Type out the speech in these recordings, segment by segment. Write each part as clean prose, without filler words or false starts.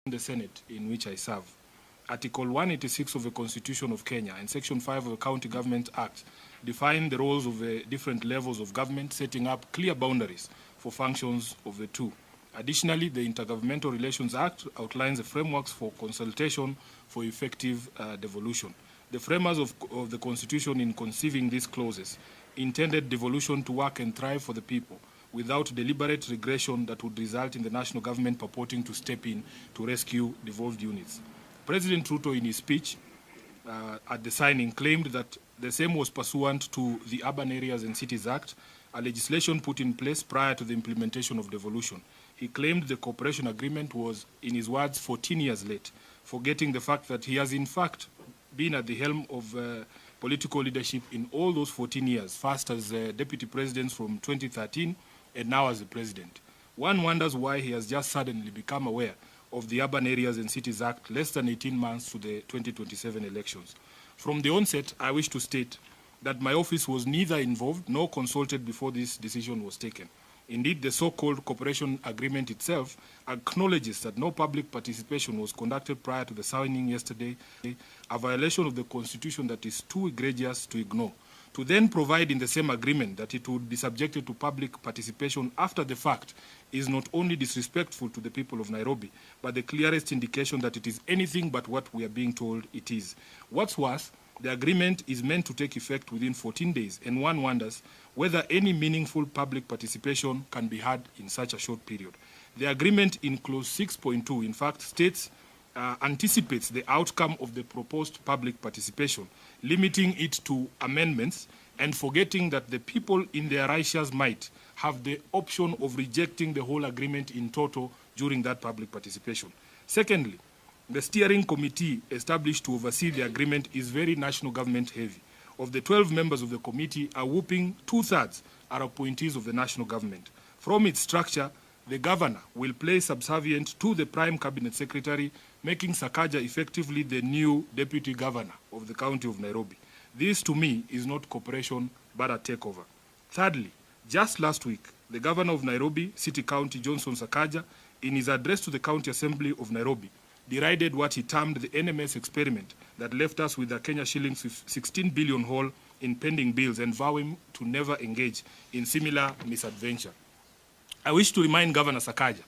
the Senate in which I serve. Article 186 of the Constitution of Kenya and Section 5 of the County Government Act define the roles of the different levels of government, setting up clear boundaries for functions of the two. Additionally, the Intergovernmental Relations Act outlines the frameworks for consultation for effective devolution. The framers of the Constitution, in conceiving these clauses, intended devolution to work and thrive for the people, without deliberate regression that would result in the national government purporting to step in to rescue devolved units. President Ruto, in his speech at the signing, claimed that the same was pursuant to the Urban Areas and Cities Act, a legislation put in place prior to the implementation of devolution. He claimed the cooperation agreement was, in his words, 14 years late, forgetting the fact that he has in fact been at the helm of political leadership in all those 14 years, first as deputy president from 2013 and now as the president. One wonders why he has just suddenly become aware of the Urban Areas and Cities Act less than 18 months to the 2027 elections. From the onset, I wish to state that my office was neither involved nor consulted before this decision was taken. Indeed, the so-called cooperation agreement itself acknowledges that no public participation was conducted prior to the signing yesterday, a violation of the Constitution that is too egregious to ignore. To then provide in the same agreement that it would be subjected to public participation after the fact is not only disrespectful to the people of Nairobi, but the clearest indication that it is anything but what we are being told it is. What's worse, the agreement is meant to take effect within 14 days, and one wonders whether any meaningful public participation can be had in such a short period. The agreement in clause 6.2, in fact, states anticipates the outcome of the proposed public participation, limiting it to amendments and forgetting that the people in their righteous might have the option of rejecting the whole agreement in toto during that public participation. Secondly, the steering committee established to oversee the agreement is very national government heavy. Of the 12 members of the committee, a whopping 2/3 are appointees of the national government. From its structure, the governor will play subservient to the prime cabinet secretary, making Sakaja effectively the new deputy governor of the county of Nairobi. This, to me, is not cooperation, but a takeover. Thirdly, just last week, the governor of Nairobi City County, Johnson Sakaja, in his address to the County Assembly of Nairobi, derided what he termed the NMS experiment that left us with a Kenya shillings 16 billion hole in pending bills and vowing to never engage in similar misadventure. I wish to remind Governor Sakaja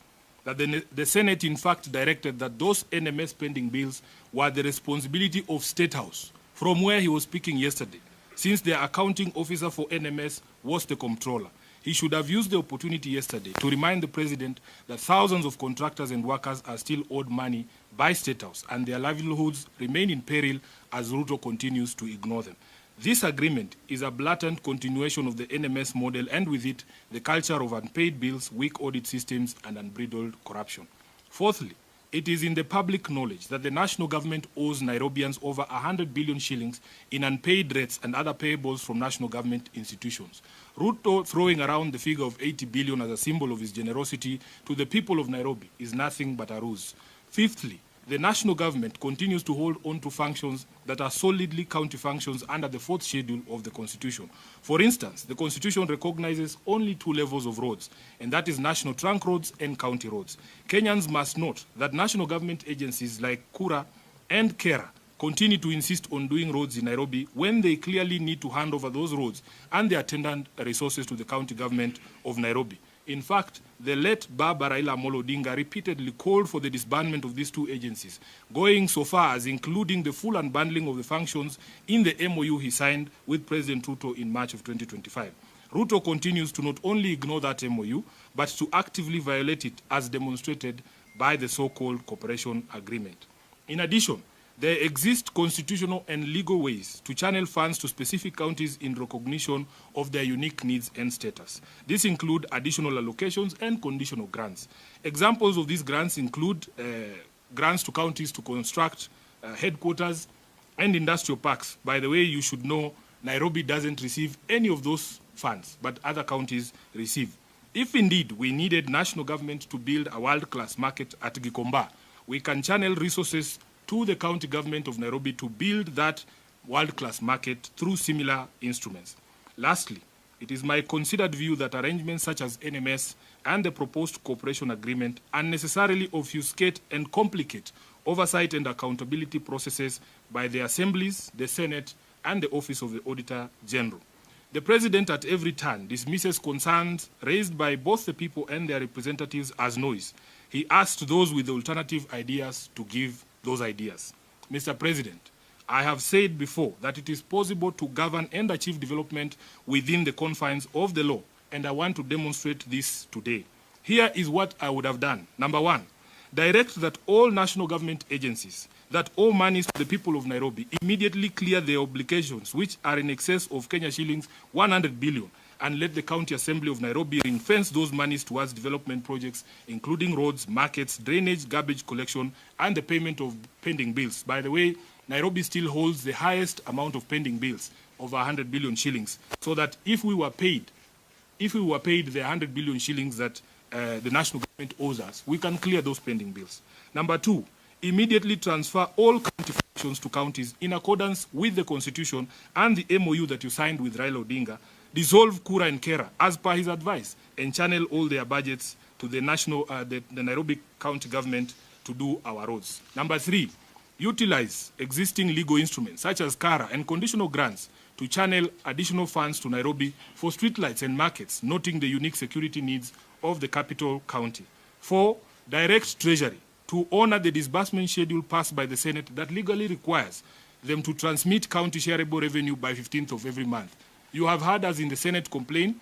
that the Senate in fact directed that those NMS pending bills were the responsibility of State House, from where he was speaking yesterday, since the accounting officer for NMS was the comptroller. He should have used the opportunity yesterday to remind the president that thousands of contractors and workers are still owed money by State House and their livelihoods remain in peril as Ruto continues to ignore them. This agreement is a blatant continuation of the NMS model and with it, the culture of unpaid bills, weak audit systems, and unbridled corruption. Fourthly, it is in the public knowledge that the national government owes Nairobians over 100 billion shillings in unpaid rates and other payables from national government institutions. Ruto throwing around the figure of 80 billion as a symbol of his generosity to the people of Nairobi is nothing but a ruse. Fifthly, the national government continues to hold on to functions that are solidly county functions under the 4th schedule of the Constitution. For instance, the Constitution recognizes only 2 levels of roads, and that is national trunk roads and county roads. Kenyans must note that national government agencies like Kura and Kera continue to insist on doing roads in Nairobi when they clearly need to hand over those roads and the attendant resources to the county government of Nairobi. In fact, the late Baba Raila Amolo Odinga repeatedly called for the disbandment of these 2 agencies, going so far as including the full unbundling of the functions in the MOU he signed with President Ruto in March of 2025. Ruto continues to not only ignore that MOU, but to actively violate it as demonstrated by the so-called cooperation agreement. In addition, there exist constitutional and legal ways to channel funds to specific counties in recognition of their unique needs and status. These include additional allocations and conditional grants. Examples of these grants include grants to counties to construct headquarters and industrial parks. By the way, you should know Nairobi doesn't receive any of those funds, but other counties receive. If indeed we needed national government to build a world-class market at Gikomba, we can channel resources to the county government of Nairobi to build that world-class market through similar instruments. Lastly, It is my considered view that arrangements such as NMS and the proposed cooperation agreement unnecessarily obfuscate and complicate oversight and accountability processes by the assemblies, the Senate, and the Office of the Auditor General. The President at every turn dismisses concerns raised by both the people and their representatives as noise. He asked those with alternative ideas to give those ideas. Mr. President, I have said before that it is possible to govern and achieve development within the confines of the law, and I want to demonstrate this today. Here is what I would have done. Number one, direct that all national government agencies that owe monies to the people of Nairobi immediately clear their obligations, which are in excess of Kenya shillings 100 billion, and let the County Assembly of Nairobi ring-fence those monies towards development projects, including roads, markets, drainage, garbage collection, and the payment of pending bills. By the way, Nairobi still holds the highest amount of pending bills, over 100 billion shillings, so that if we were paid the 100 billion shillings that the national government owes us, we can clear those pending bills. Number two, immediately transfer all county functions to counties in accordance with the Constitution and the MOU that you signed with Raila Odinga. Dissolve Kura and Kera as per his advice and channel all their budgets to the Nairobi County government to do our roads. Number three, utilize existing legal instruments such as Kara and conditional grants to channel additional funds to Nairobi for streetlights and markets, noting the unique security needs of the capital county. 4, direct Treasury to honor the disbursement schedule passed by the Senate that legally requires them to transmit county shareable revenue by 15th of every month. You have heard us in the Senate complain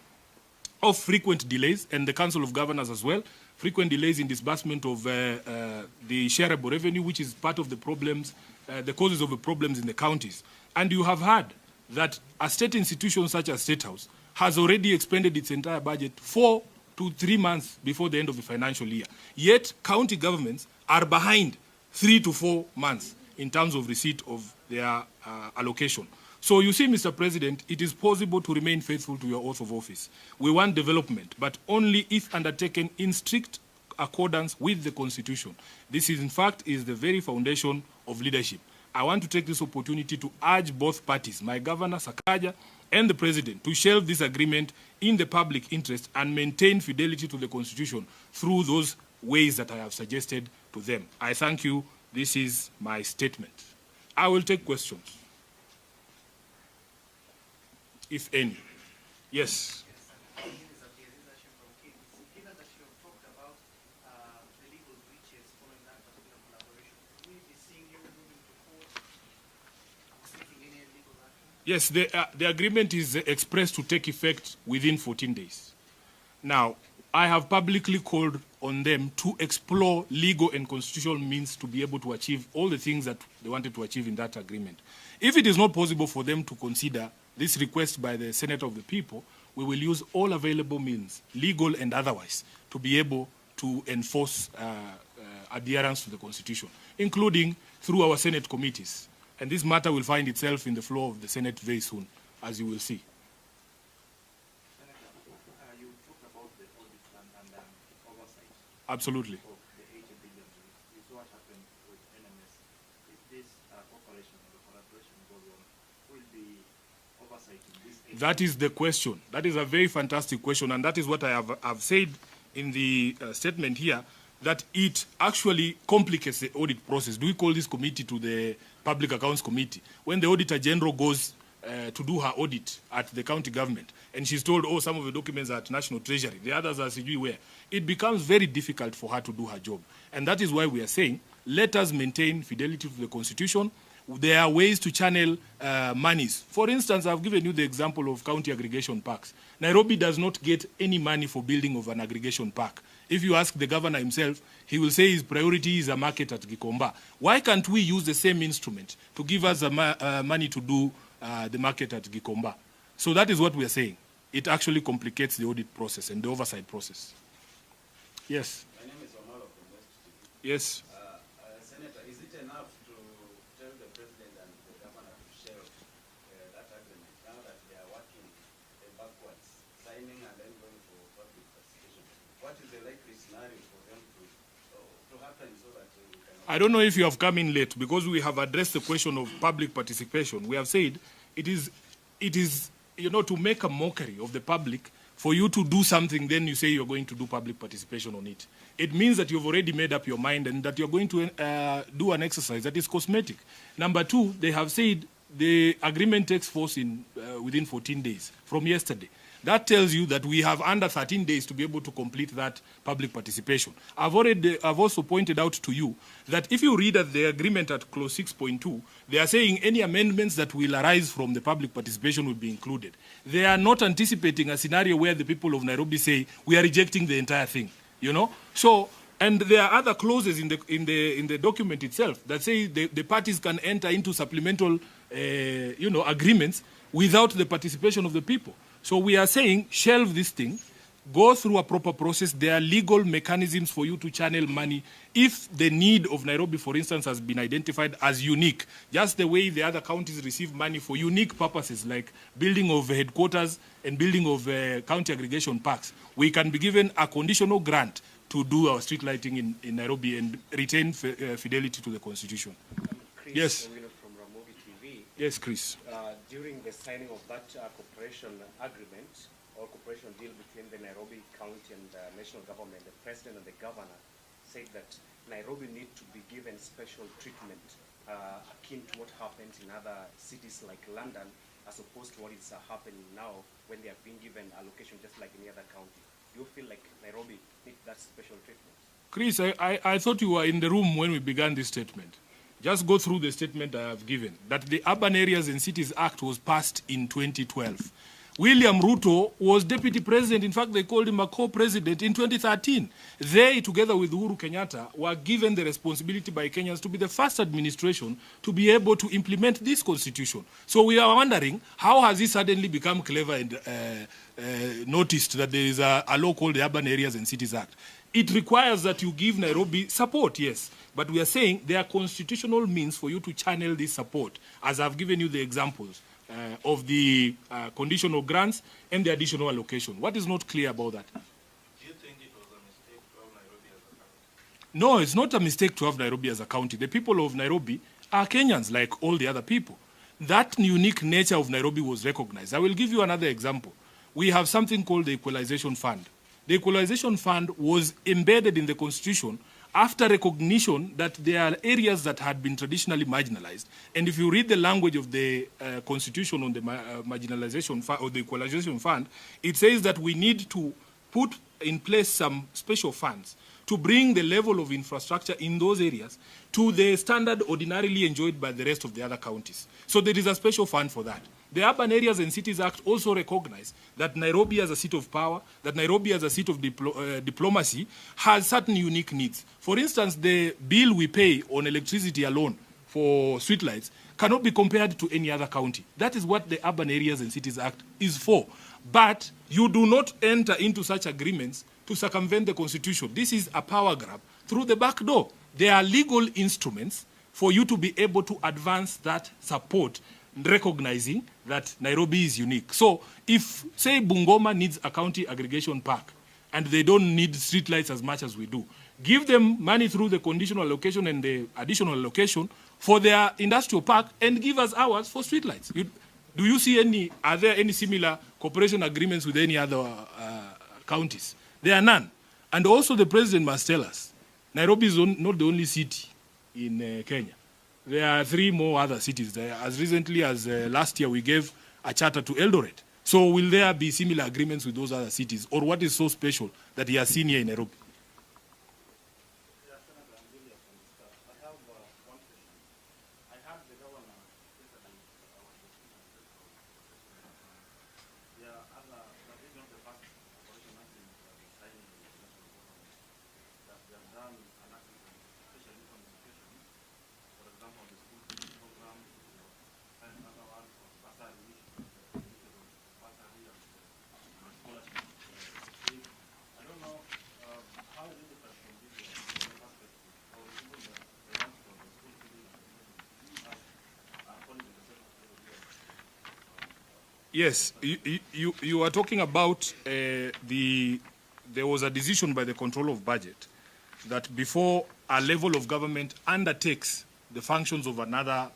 of frequent delays, and the Council of Governors as well, frequent delays in disbursement of the shareable revenue, which is part of the problems, the causes of the problems in the counties. And you have heard that a state institution such as State House has already expended its entire budget 4 to 3 months before the end of the financial year. Yet, county governments are behind 3 to 4 months in terms of receipt of their allocation. So you see, Mr. President, it is possible to remain faithful to your oath of office. We want development, but only if undertaken in strict accordance with the Constitution. This is, in fact, is the very foundation of leadership. I want to take this opportunity to urge both parties, my Governor Sakaja and the President, to shelve this agreement in the public interest and maintain fidelity to the Constitution through those ways that I have suggested to them. I thank you. This is my statement. I will take questions, if any. Yes. Yes, the agreement is expressed to take effect within 14 days. Now, I have publicly called on them to explore legal and constitutional means to be able to achieve all the things that they wanted to achieve in that agreement. If it is not possible for them to consider this request by the Senate of the People, we will use all available means, legal and otherwise, to be able to enforce adherence to the Constitution, including through our Senate committees. And this matter will find itself in the floor of the Senate very soon, as you will see. Senator, you talked about the audit and oversight. Absolutely. Of the 80 billion. This is what happened with NMS. If this cooperation or the collaboration goes on, will be oversight in this area? That is the question. That is a very fantastic question, and that is what I have said in the statement here, that it actually complicates the audit process. Do we call this committee to the Public Accounts Committee? When the Auditor General goes to do her audit at the county government, and she's told, oh, some of the documents are at National Treasury, the others are sijui where, it becomes very difficult for her to do her job. And that is why we are saying, let us maintain fidelity to the Constitution. There are ways to channel monies. For instance, I've given you the example of county aggregation parks. Nairobi does not get any money for building of an aggregation park. If you ask the governor himself, he will say his priority is a market at Gikomba. Why can't we use the same instrument to give us money to do the market at Gikomba? So that is what we are saying. It actually complicates the audit process and the oversight process. Yes. My name is Omar of the West TV. Yes. Senator, is it enough to tell the President and the Governor to share that agreement now that they are working backwards, signing and then going for public participation? What is the likely scenario for them to happen so that we can... I don't know if you have come in late, because we have addressed the question of public participation. We have said it is to make a mockery of the public, for you to do something, then you say you're going to do public participation on it. It means that you've already made up your mind and that you're going to do an exercise that is cosmetic. Number two, they have said the agreement takes force within 14 days from yesterday. That tells you that we have under 13 days to be able to complete that public participation. I've also pointed out to you that if you read at the agreement at clause 6.2, they are saying any amendments that will arise from the public participation will be included. They are not anticipating a scenario where the people of Nairobi say we are rejecting the entire thing, So, and there are other clauses in the document itself that say the parties can enter into supplemental, agreements without the participation of the people. So we are saying, shelve this thing, go through a proper process. There are legal mechanisms for you to channel money if the need of Nairobi, for instance, has been identified as unique, just the way the other counties receive money for unique purposes like building of headquarters and building of county aggregation parks. We can be given a conditional grant to do our street lighting in Nairobi and retain fidelity to the Constitution. Chris, yes. From Ramogi TV. Yes, Chris. During the signing of that cooperation agreement or cooperation deal between the Nairobi County and the national government, the president and the governor said that Nairobi need to be given special treatment akin to what happens in other cities like London, as opposed to what is happening now when they are being given allocation just like any other county. Do you feel like Nairobi needs that special treatment? Chris, I thought you were in the room when we began this statement. Just go through the statement I have given, that the Urban Areas and Cities Act was passed in 2012. William Ruto was deputy president. In fact, they called him a co-president in 2013. They, together with Uhuru Kenyatta, were given the responsibility by Kenyans to be the first administration to be able to implement this constitution. So we are wondering, how has he suddenly become clever and noticed that there is a law called the Urban Areas and Cities Act? It requires that you give Nairobi support, yes. But we are saying there are constitutional means for you to channel this support, as I've given you the examples of the conditional grants and the additional allocation. What is not clear about that? Do you think it was a mistake to have Nairobi as a county? No, it's not a mistake to have Nairobi as a county. The people of Nairobi are Kenyans like all the other people. That unique nature of Nairobi was recognized. I will give you another example. We have something called the Equalization Fund. The Equalization Fund was embedded in the Constitution after recognition that there are areas that had been traditionally marginalized. And if you read the language of the Constitution on the marginalization fund, or the Equalization Fund, it says that we need to put in place some special funds to bring the level of infrastructure in those areas to the standard ordinarily enjoyed by the rest of the other counties. So there is a special fund for that. The Urban Areas and Cities Act also recognized that Nairobi as a seat of power, that Nairobi as a seat of diplomacy, has certain unique needs. For instance, the bill we pay on electricity alone for streetlights cannot be compared to any other county. That is what the Urban Areas and Cities Act is for. But you do not enter into such agreements to circumvent the Constitution. This is a power grab through the back door. There are legal instruments for you to be able to advance that support, recognizing that Nairobi is unique. So if, say, Bungoma needs a county aggregation park and they don't need streetlights as much as we do, give them money through the conditional allocation and the additional allocation for their industrial park and give us ours for streetlights. Do you see are there any similar cooperation agreements with any other counties? There are none. And also the president must tell us, Nairobi is not the only city in Kenya. There are 3 more other cities there. As recently as last year, we gave a charter to Eldoret. So will there be similar agreements with those other cities? Or what is so special that he has seen here in Nairobi? Yeah, Senator, I'm really from the start. I have one question. I heard the governor yesterday, that is not the first operation acting signing with the national government, that they have done an accident, especially on education. For example, the school feeding program, and another one for bursary issues, bursary and scholarship. I don't know how is it different from this perspective, or even the ones for the school feeding according to the set of Yes, you are talking about there was a decision by the Control of Budget that before a level of government undertakes the functions of another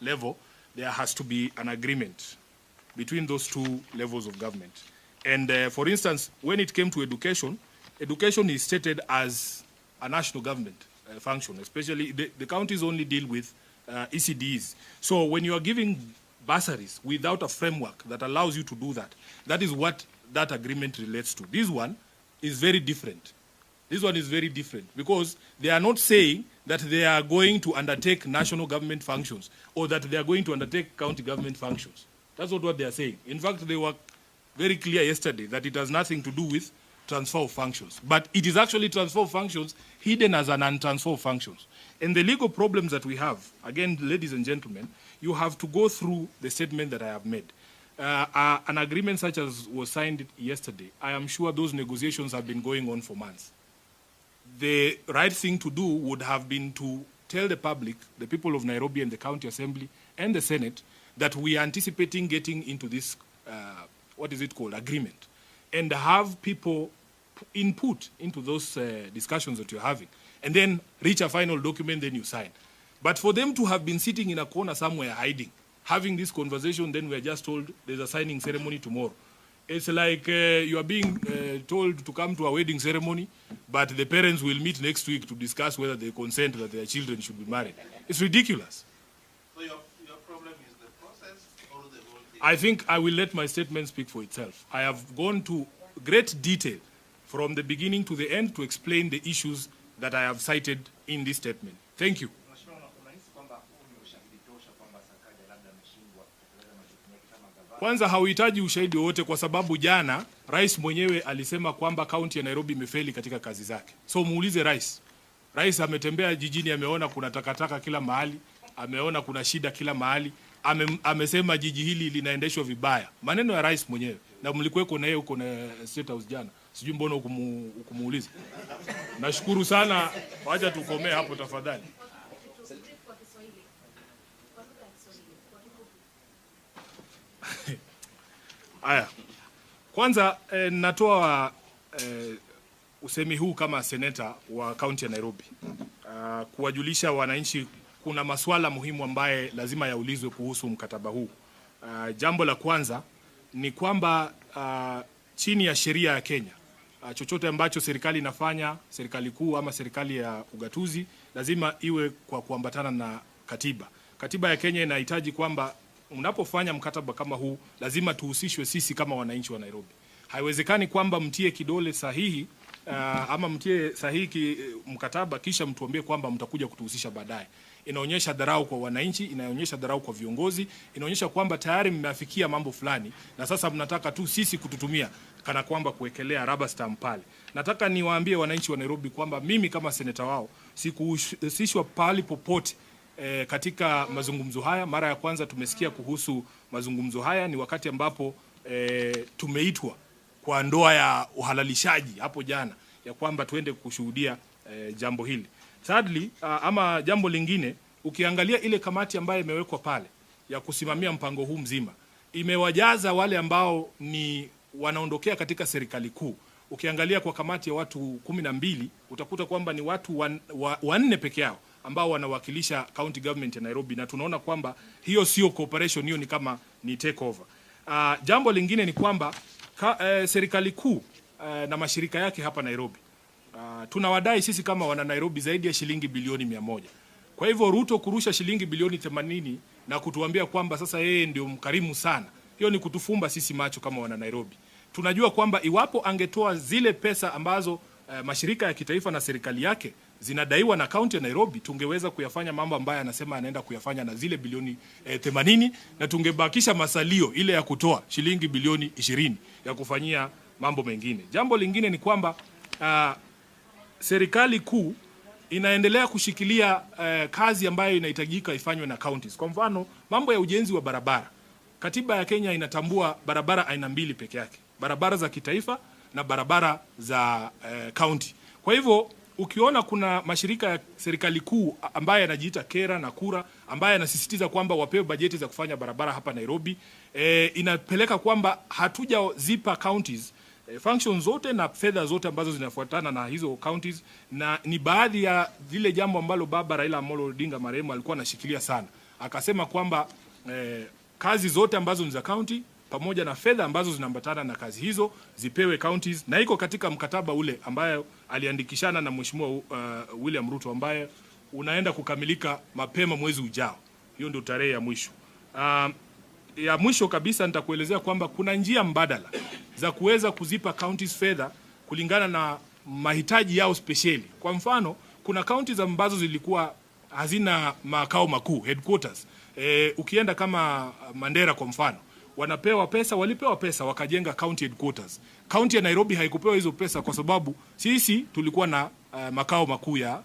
level, there has to be an agreement between those two levels of government. And for instance, when it came to education, education is stated as a national government function, especially the counties only deal with ECDs. So when you are giving bursaries without a framework that allows you to do that, that is what that agreement relates to. This one is very different. This one is very different because they are not saying that they are going to undertake national government functions or that they are going to undertake county government functions. That's not what they are saying. In fact, they were very clear yesterday that it has nothing to do with transfer of functions. But it is actually transfer of functions hidden as an untransfer of functions. And the legal problems that we have, again, ladies and gentlemen, you have to go through the statement that I have made. An agreement such as was signed yesterday, I am sure those negotiations have been going on for months. The right thing to do would have been to tell the public, the people of Nairobi and the County Assembly and the Senate, that we are anticipating getting into this, agreement, and have people input into those discussions that you're having, and then reach a final document, then you sign. But for them to have been sitting in a corner somewhere hiding, having this conversation, then we're just told there's a signing ceremony tomorrow. It's like you are being told to come to a wedding ceremony, but the parents will meet next week to discuss whether they consent that their children should be married. It's ridiculous. So your problem is the process or the whole thing? I think I will let my statement speak for itself. I have gone to great detail from the beginning to the end to explain the issues that I have cited in this statement. Thank you. Kwanza hauhitaji ushahidi wote kwa sababu jana rais mwenyewe alisema kwamba kaunti ya Nairobi imefeli katika kazi zake. So muulize rais. Rais ametembea jijini, ameona kuna takataka kila mahali, ameona kuna shida kila mahali, amesema jiji hili linaendeshwa vibaya. Maneno ya rais mwenyewe. Na mlikuweko na yeye huko na State House jana. Sijui mbona ukumuuliza. Nashukuru sana. Wacha tukomee hapo tafadhali. Aya. Kwanza natoa usemi huu kama seneta wa kaunti ya Nairobi. Kuwajulisha wananchi kuna masuala muhimu ambaye lazima yaulizwe kuhusu mkataba huu. Jambo la kwanza ni kwamba chini ya sheria ya Kenya, chochote ambacho serikali inafanya, serikali kuu ama serikali ya ugatuzi, lazima iwe kwa kuambatana na katiba. Katiba ya Kenya inahitaji kwamba unapofanya mkataba kama huu, lazima tuhusishwe sisi kama wananchi wa Nairobi. Haiwezekani kwamba mtie kidole sahihi ama mtie sahihi mkataba kisha mtuambie kwamba mtakuja kutuhusisha baadaye. Inaonyesha dharau kwa wananchi, inaonyesha dharau kwa viongozi, inaonyesha kwamba tayari mmeafikia mambo fulani na sasa mnataka tu sisi kututumia kana kwamba kuwekelea rubber stamp pale. Nataka niwaambie wananchi wa Nairobi kwamba mimi kama seneta wao sikuhusishwa pale popote katika mazungumzo haya. Mara ya kwanza tumesikia kuhusu mazungumzo haya ni wakati ambapo tumeitwa kwa ndoa ya uhalalishaji hapo jana, ya kwamba tuende kushuhudia jambo hili. Sadly, ama jambo lingine, ukiangalia ile kamati ambayo imewekwa pale ya kusimamia mpango huu mzima, imewajaza wale ambao ni wanaondokea katika serikali kuu. Ukiangalia kwa kamati ya watu 12, utakuta kwamba ni watu wanne peke yao ambao wanawakilisha county government ya Nairobi, na tunaona kwamba hiyo sio cooperation, hiyo ni kama ni takeover. Jambo lingine ni kwamba serikali kuu na mashirika yake hapa Nairobi, tunawadai sisi kama wana Nairobi zaidi ya shilingi bilioni 100. Kwa hivyo Ruto kurusha shilingi bilioni 80 na kutuambia kwamba sasa yeye ndio mkarimu sana, hiyo ni kutufumba sisi macho kama wana Nairobi. Tunajua kwamba iwapo angetoa zile pesa ambazo mashirika ya kitaifa na serikali yake zinadaiwa na kaunti ya Nairobi, tungeweza kuyafanya mambo ambayo anasema anaenda kuyafanya na zile bilioni 80, na tungebakisha masalio ile ya kutoa shilingi bilioni 20 ya kufanyia mambo mengine. Jambo lingine ni kwamba serikali kuu inaendelea kushikilia kazi ambayo inahitajika ifanywe na counties. Kwa mfano, mambo ya ujenzi wa barabara. Katiba ya Kenya inatambua barabara aina mbili peke yake. Barabara za kitaifa na barabara za county. Kwa hivyo ukiona kuna mashirika ya serikali kuu ambaye yanajiita Kera na Kura ambaye yanasisitiza kwamba wapewe bajeti za kufanya barabara hapa Nairobi, inapeleka kwamba hatujazipa counties functions zote na fedha zote ambazo zinafuatana na hizo counties, na ni baadhi ya zile jambo ambalo baba Raila Amolo Odinga marehemu alikuwa anashikilia sana. Akasema kwamba kazi zote ambazo ni za county pamoja na fedha ambazo zinaambatana na kazi hizo zipewe counties, na iko katika mkataba ule ambayo aliandikishana na Mheshimiwa William Ruto ambaye unaenda kukamilika mapema mwezi ujao. Hiyo ndio tarehe ya mwisho. Ya mwisho kabisa nitakuelezea kwamba kuna njia mbadala za kuweza kuzipa counties fedha kulingana na mahitaji yao speciali. Kwa mfano, kuna counties ambazo zilikuwa hazina makao makuu, headquarters. Ukienda kama Mandera kwa mfano, walipewa pesa wakajenga county headquarters. County ya Nairobi haikupewa hizo pesa kwa sababu sisi tulikuwa na makao makuu ya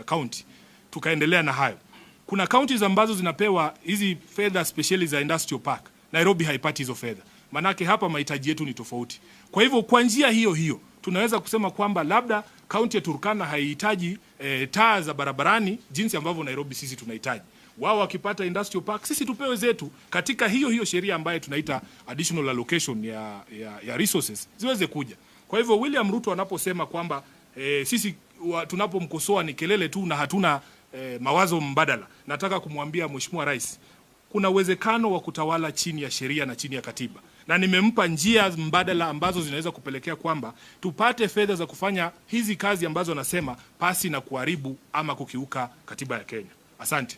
county. Tukaendelea na hayo. Kuna counties ambazo zinapewa hizi fedha speciali za industrial park. Nairobi haipati hizo fedha. Manake hapa mahitaji yetu ni tofauti. Kwa hivyo kwa njia hiyo tunaweza kusema kwamba labda county ya Turkana haihitaji taa za barabarani jinsi ambavyo Nairobi sisi tunahitaji. Wao wakipata industrial park, sisi tupewe zetu katika hiyo sheria ambayo tunaita additional allocation ya resources ziweze kuja. Kwa hivyo William Ruto anaposema kwamba sisi tunapomkosoa ni kelele tu na hatuna mawazo mbadala, nataka kumwambia Mheshimiwa Rais, kuna uwezekano wa kutawala chini ya sheria na chini ya katiba. Na nimempa njia mbadala ambazo zinaweza kupelekea kwamba tupate fedha za kufanya hizi kazi ambazo anasema pasi na kuharibu ama kukiuka katiba ya Kenya. Asante.